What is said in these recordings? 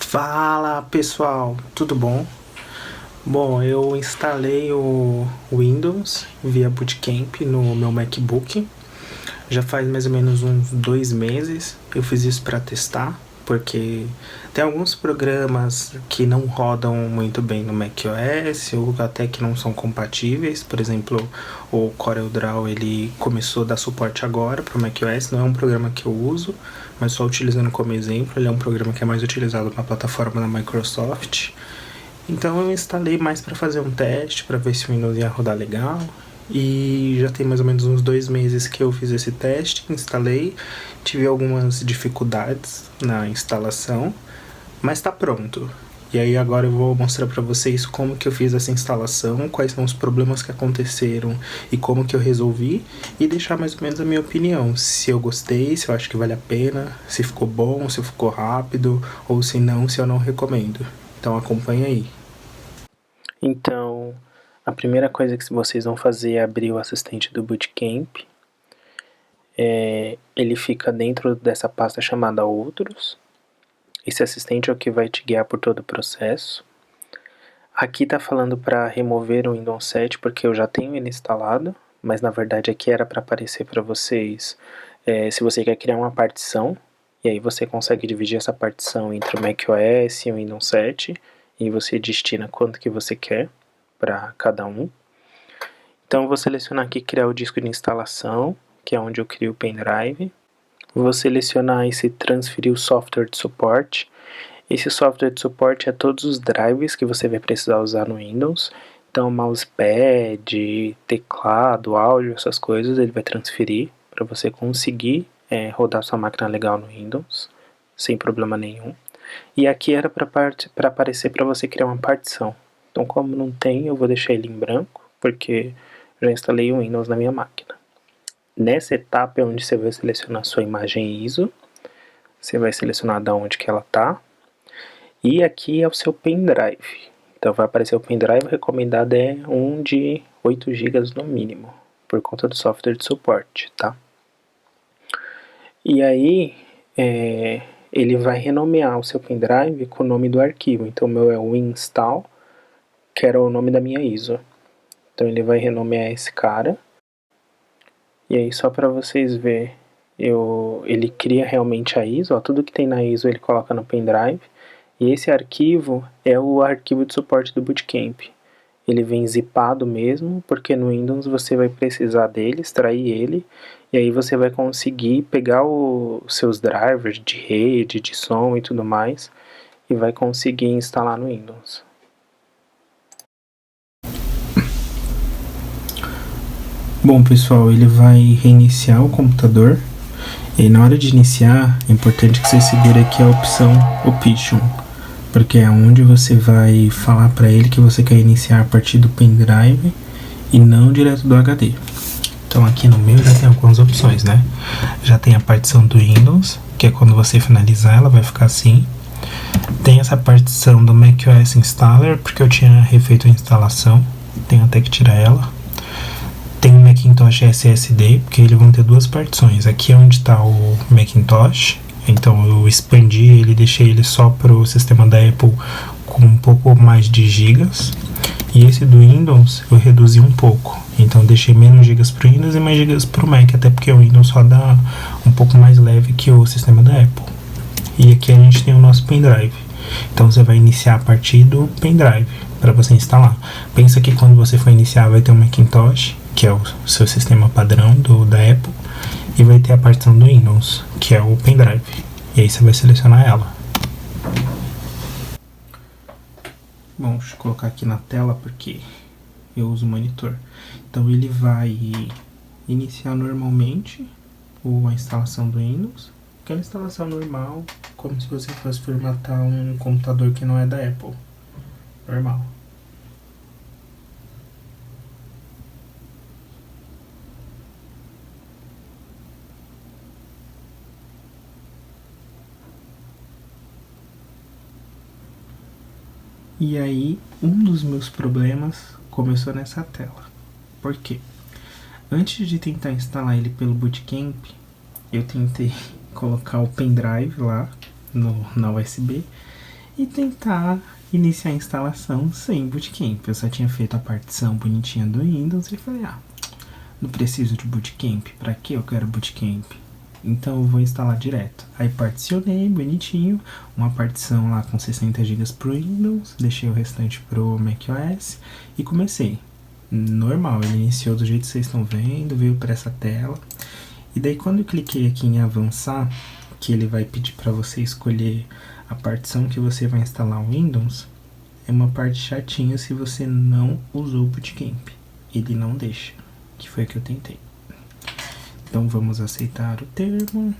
Fala pessoal, tudo bom? Bom, eu instalei o Windows via Bootcamp no meu MacBook. Já faz mais ou menos uns 2 meses. Eu fiz isso para testar, porque tem alguns programas que não rodam muito bem no macOS ou até que não são compatíveis. Por exemplo, o CorelDRAW ele começou a dar suporte agora para o macOS. Não é um programa que eu uso, mas só utilizando como exemplo. Ele é um programa que é mais utilizado na plataforma da Microsoft. Então eu instalei mais para fazer um teste, para ver se o Windows ia rodar legal. E já tem mais ou menos uns 2 meses que eu fiz esse teste, instalei, tive algumas dificuldades na instalação, mas tá pronto. E aí agora eu vou mostrar para vocês como que eu fiz essa instalação, quais são os problemas que aconteceram e como que eu resolvi, e deixar mais ou menos a minha opinião, se eu gostei, se eu acho que vale a pena, se ficou bom, se ficou rápido, ou se não, se eu não recomendo. Então acompanha aí. Então, a primeira coisa que vocês vão fazer é abrir o assistente do Bootcamp. Ele fica dentro dessa pasta chamada Outros. Esse assistente é o que vai te guiar por todo o processo. Aqui está falando para remover o Windows 7 porque eu já tenho ele instalado, mas na verdade aqui era para aparecer para vocês se você quer criar uma partição, e aí você consegue dividir essa partição entre o macOS e o Windows 7, e você destina quanto que você quer para cada um. Então eu vou selecionar aqui criar o disco de instalação, que é onde eu crio o pendrive. Vou selecionar esse transferir o software de suporte. Esse software de suporte é todos os drives que você vai precisar usar no Windows. Então mousepad, teclado, áudio, essas coisas ele vai transferir para você conseguir rodar sua máquina legal no Windows, sem problema nenhum. E aqui era para aparecer para você criar uma partição. Então como não tem, eu vou deixar ele em branco, porque já instalei o Windows na minha máquina. Nessa etapa é onde você vai selecionar sua imagem ISO, você vai selecionar de onde que ela está, e aqui é o seu pendrive. Então vai aparecer o pendrive, o recomendado é um de 8 GB no mínimo, por conta do software de suporte, tá? E aí ele vai renomear o seu pendrive com o nome do arquivo. Então o meu é WinInstall, que era o nome da minha ISO. Então ele vai renomear esse cara. E aí só para vocês verem, ele cria realmente a ISO, ó, tudo que tem na ISO ele coloca no pendrive. E esse arquivo é o arquivo de suporte do Bootcamp. Ele vem zipado mesmo, porque no Windows você vai precisar dele, extrair ele, e aí você vai conseguir pegar os seus drivers de rede, de som e tudo mais, e vai conseguir instalar no Windows. Bom pessoal, ele vai reiniciar o computador, e na hora de iniciar é importante que você segure aqui a opção Option, porque é onde você vai falar para ele que você quer iniciar a partir do pendrive e não direto do HD. Então aqui no meu já tem algumas opções, né? Já tem a partição do Windows, que é quando você finalizar ela vai ficar assim. Tem essa partição do macOS Installer, porque eu tinha refeito a instalação, tenho até que tirar ela. Tem o Macintosh SSD, porque eles vão ter duas partições. Aqui é onde está o Macintosh, então eu expandi ele, deixei ele só para o sistema da Apple com um pouco mais de gigas. E esse do Windows eu reduzi um pouco, então deixei menos gigas para o Windows e mais gigas para o Mac, até porque o Windows roda um pouco mais leve que o sistema da Apple. E aqui a gente tem o nosso pendrive. Então você vai iniciar a partir do pendrive para você instalar. Pensa que quando você for iniciar vai ter o Macintosh, que é o seu sistema padrão da Apple, e vai ter a partição do Windows, que é o pendrive. E aí você vai selecionar ela. Bom, deixa eu colocar aqui na tela porque eu uso o monitor. Então ele vai iniciar normalmente a instalação do Windows, aquela instalação normal, como se você fosse formatar um computador que não é da Apple. Normal. E aí, um dos meus problemas começou nessa tela. Por quê? Antes de tentar instalar ele pelo Bootcamp, eu tentei colocar o pendrive lá na USB e tentar iniciar a instalação sem bootcamp. Eu só tinha feito a partição bonitinha do Windows e falei, não preciso de bootcamp, pra que eu quero bootcamp? Então eu vou instalar direto. Aí particionei bonitinho, uma partição lá com 60 GB pro Windows, deixei o restante pro macOS e comecei. Normal, ele iniciou do jeito que vocês estão vendo, veio para essa tela. E daí quando eu cliquei aqui em avançar, que ele vai pedir para você escolher a partição que você vai instalar o Windows, é uma parte chatinha se você não usou o bootcamp. Ele não deixa, que foi o que eu tentei. Então vamos aceitar o termo.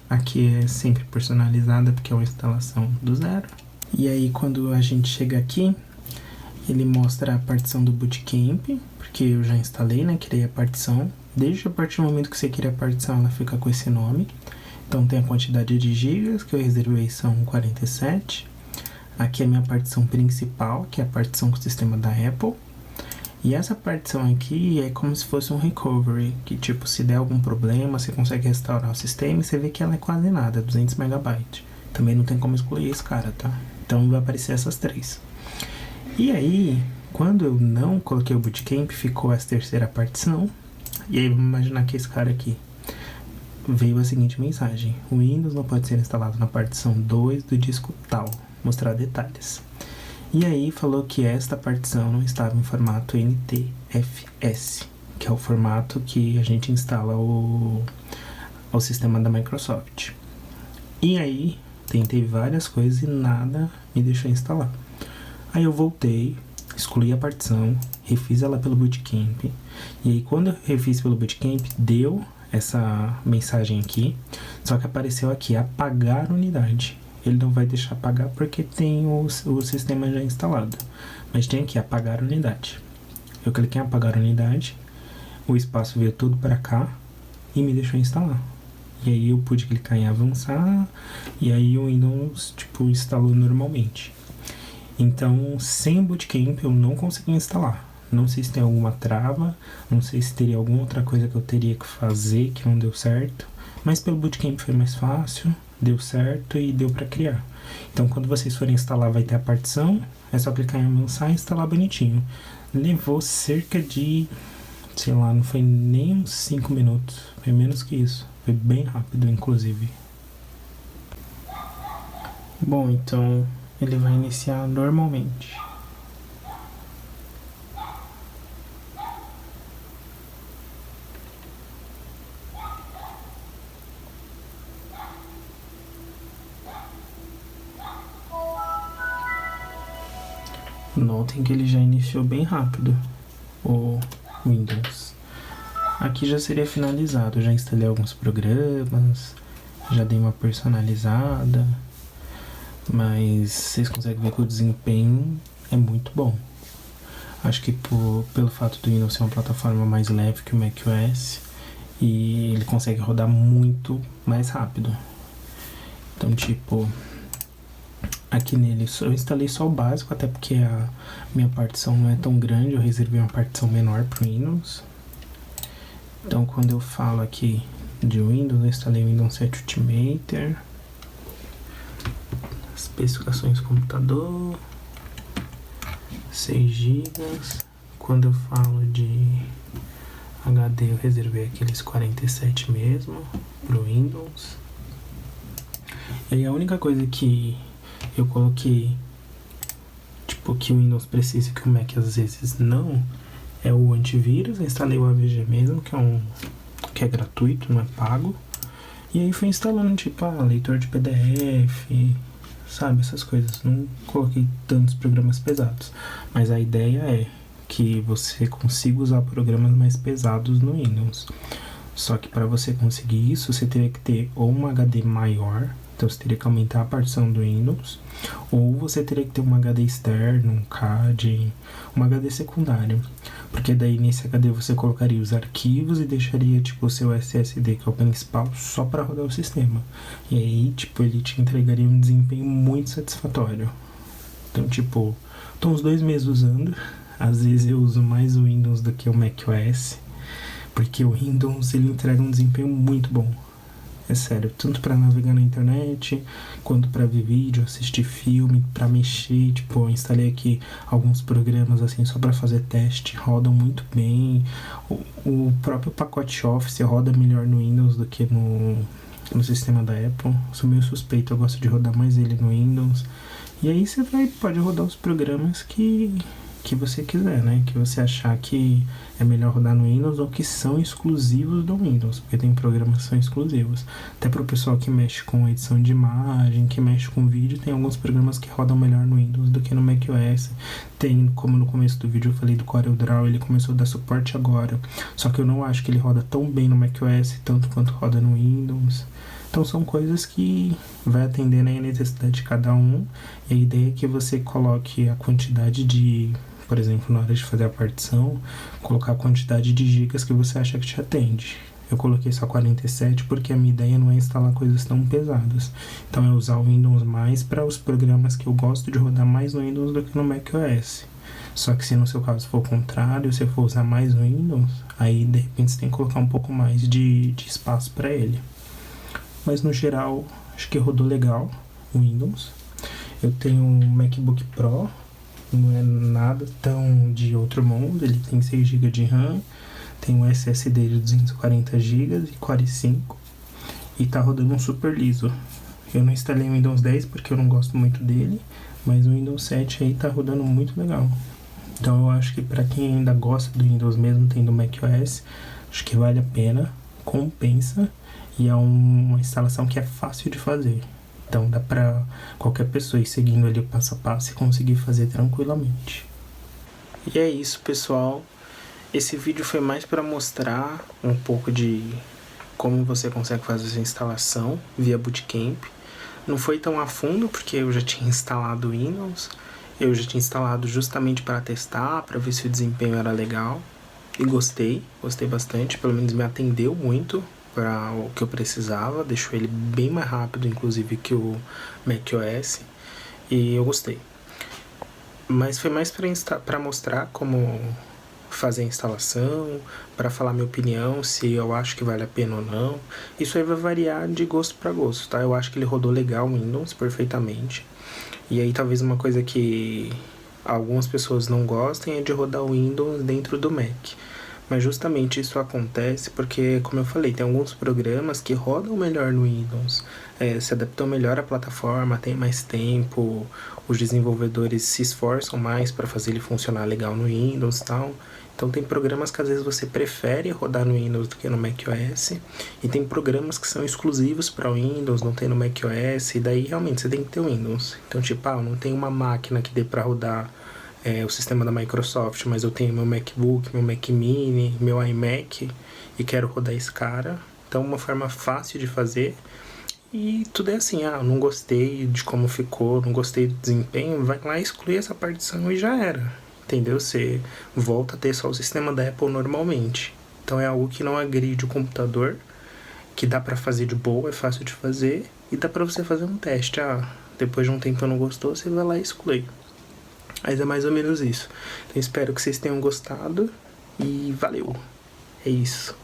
Aqui é sempre personalizada porque é uma instalação do zero. E aí quando a gente chega aqui, ele mostra a partição do bootcamp, porque eu já instalei, né? Criei a partição. Desde a partir do momento que você cria a partição, ela fica com esse nome. Então tem a quantidade de gigas que eu reservei, são 47. Aqui é a minha partição principal, que é a partição com o sistema da Apple. E essa partição aqui é como se fosse um recovery, que tipo, se der algum problema, você consegue restaurar o sistema e você vê que ela é quase nada, 200 MB. Também não tem como excluir esse cara, tá? Então vai aparecer essas três. E aí, quando eu não coloquei o bootcamp, ficou essa terceira partição. E aí vamos imaginar que esse cara aqui veio a seguinte mensagem: o Windows não pode ser instalado na partição 2 do disco tal, mostrar detalhes. E aí falou que esta partição não estava em formato NTFS, que é o formato que a gente instala o sistema da Microsoft. E aí tentei várias coisas e nada me deixou instalar. Aí eu voltei, excluí a partição, refiz ela pelo bootcamp. E aí quando eu refiz pelo bootcamp, deu essa mensagem aqui, só que apareceu aqui, apagar unidade. Ele não vai deixar apagar porque tem o sistema já instalado. Mas tem aqui, apagar unidade. Eu cliquei em apagar unidade, o espaço veio tudo para cá e me deixou instalar. E aí eu pude clicar em avançar, e aí o Windows, tipo, instalou normalmente. Então, sem bootcamp eu não consegui instalar. Não sei se tem alguma trava, não sei se teria alguma outra coisa que eu teria que fazer que não deu certo. Mas pelo bootcamp foi mais fácil, deu certo e deu para criar. Então quando vocês forem instalar vai ter a partição, é só clicar em avançar e instalar bonitinho. Levou cerca de, sei lá, não foi nem uns 5 minutos, foi menos que isso. Foi bem rápido, inclusive. Bom, então ele vai iniciar normalmente. Notem que ele já iniciou bem rápido o Windows. Aqui já seria finalizado, já instalei alguns programas, já dei uma personalizada, mas vocês conseguem ver que o desempenho é muito bom. Acho que pelo fato do Windows ser uma plataforma mais leve que o macOS, e ele consegue rodar muito mais rápido. Então, tipo, aqui nele eu instalei só o básico, até porque a minha partição não é tão grande, eu reservei uma partição menor para o Windows. Então quando eu falo aqui de Windows, eu instalei o Windows 7 Ultimate, especificações do computador, 6 GB. Quando eu falo de HD, eu reservei aqueles 47 mesmo para o Windows. E aí a única coisa que eu coloquei, tipo, que o Windows precisa e que o Mac às vezes não, é o antivírus. Eu instalei o AVG mesmo, que é gratuito, não é pago. E aí fui instalando, tipo, leitor de PDF, sabe, essas coisas. Não coloquei tantos programas pesados. Mas a ideia é que você consiga usar programas mais pesados no Windows. Só que para você conseguir isso, você teria que ter ou um HD maior, então você teria que aumentar a partição do Windows, ou você teria que ter um HD externo, um CAD, um HD secundário, porque daí nesse HD você colocaria os arquivos e deixaria tipo o seu SSD, que é o principal, só para rodar o sistema. E aí tipo ele te entregaria um desempenho muito satisfatório. Então tipo, tô uns 2 meses usando, às vezes eu uso mais o Windows do que o macOS, porque o Windows ele entrega um desempenho muito bom. É sério, tanto pra navegar na internet, quanto pra ver vídeo, assistir filme, pra mexer. Tipo, eu instalei aqui alguns programas assim só pra fazer teste, rodam muito bem. O próprio pacote Office roda melhor no Windows do que no sistema da Apple. Sou meio suspeito, eu gosto de rodar mais ele no Windows. E aí você pode rodar os programas que você quiser, né? Que você achar que é melhor rodar no Windows ou que são exclusivos do Windows, porque tem programas que são exclusivos. Até para o pessoal que mexe com edição de imagem, que mexe com vídeo, tem alguns programas que rodam melhor no Windows do que no macOS. Tem, como no começo do vídeo eu falei do CorelDRAW, ele começou a dar suporte agora. Só que eu não acho que ele roda tão bem no macOS, tanto quanto roda no Windows. Então são coisas que vai atendendo a necessidade de cada um. E a ideia é que você coloque a quantidade de, por exemplo, na hora de fazer a partição, colocar a quantidade de gigas que você acha que te atende. Eu coloquei só 47 porque a minha ideia não é instalar coisas tão pesadas. Então é usar o Windows mais para os programas que eu gosto de rodar mais no Windows do que no macOS. Só que se no seu caso for o contrário, se for usar mais o Windows, aí de repente você tem que colocar um pouco mais de espaço para ele. Mas no geral, acho que rodou legal o Windows. Eu tenho um MacBook Pro, não é nada tão de outro mundo. Ele tem 6 GB de RAM, tem um SSD de 240 GB e Core 5 e tá rodando um super liso. Eu não instalei o Windows 10 porque eu não gosto muito dele, mas o Windows 7 aí tá rodando muito legal. Então eu acho que para quem ainda gosta do Windows mesmo tendo macOS, acho que vale a pena, compensa, e é uma instalação que é fácil de fazer. Então dá pra qualquer pessoa ir seguindo ali o passo a passo e conseguir fazer tranquilamente. E é isso, pessoal. Esse vídeo foi mais para mostrar um pouco de como você consegue fazer essa instalação via Bootcamp. Não foi tão a fundo porque eu já tinha instalado o Windows. Eu já tinha instalado justamente para testar, para ver se o desempenho era legal. E gostei bastante, pelo menos me atendeu muito para o que eu precisava, deixou ele bem mais rápido, inclusive, que o macOS, e eu gostei. Mas foi mais para mostrar como fazer a instalação, para falar minha opinião, se eu acho que vale a pena ou não. Isso aí vai variar de gosto para gosto, tá? Eu acho que ele rodou legal o Windows, perfeitamente. E aí talvez uma coisa que algumas pessoas não gostem é de rodar o Windows dentro do Mac. Mas justamente isso acontece porque, como eu falei, tem alguns programas que rodam melhor no Windows, se adaptam melhor à plataforma, tem mais tempo, os desenvolvedores se esforçam mais para fazer ele funcionar legal no Windows e tal. Então tem programas que às vezes você prefere rodar no Windows do que no macOS, e tem programas que são exclusivos para o Windows, não tem no macOS, e daí realmente você tem que ter o Windows. Então tipo, não tem uma máquina que dê para rodar o sistema da Microsoft, mas eu tenho meu MacBook, meu Mac Mini, meu iMac e quero rodar esse cara. Então uma forma fácil de fazer. E tudo é assim, não gostei de como ficou, não gostei do desempenho, vai lá excluir essa partição e já era. Entendeu? Você volta a ter só o sistema da Apple normalmente. Então é algo que não agride o computador, que dá pra fazer de boa, é fácil de fazer, e dá pra você fazer um teste. Depois de um tempo não gostou, você vai lá e exclui. Mas é mais ou menos isso. Então espero que vocês tenham gostado e valeu. É isso.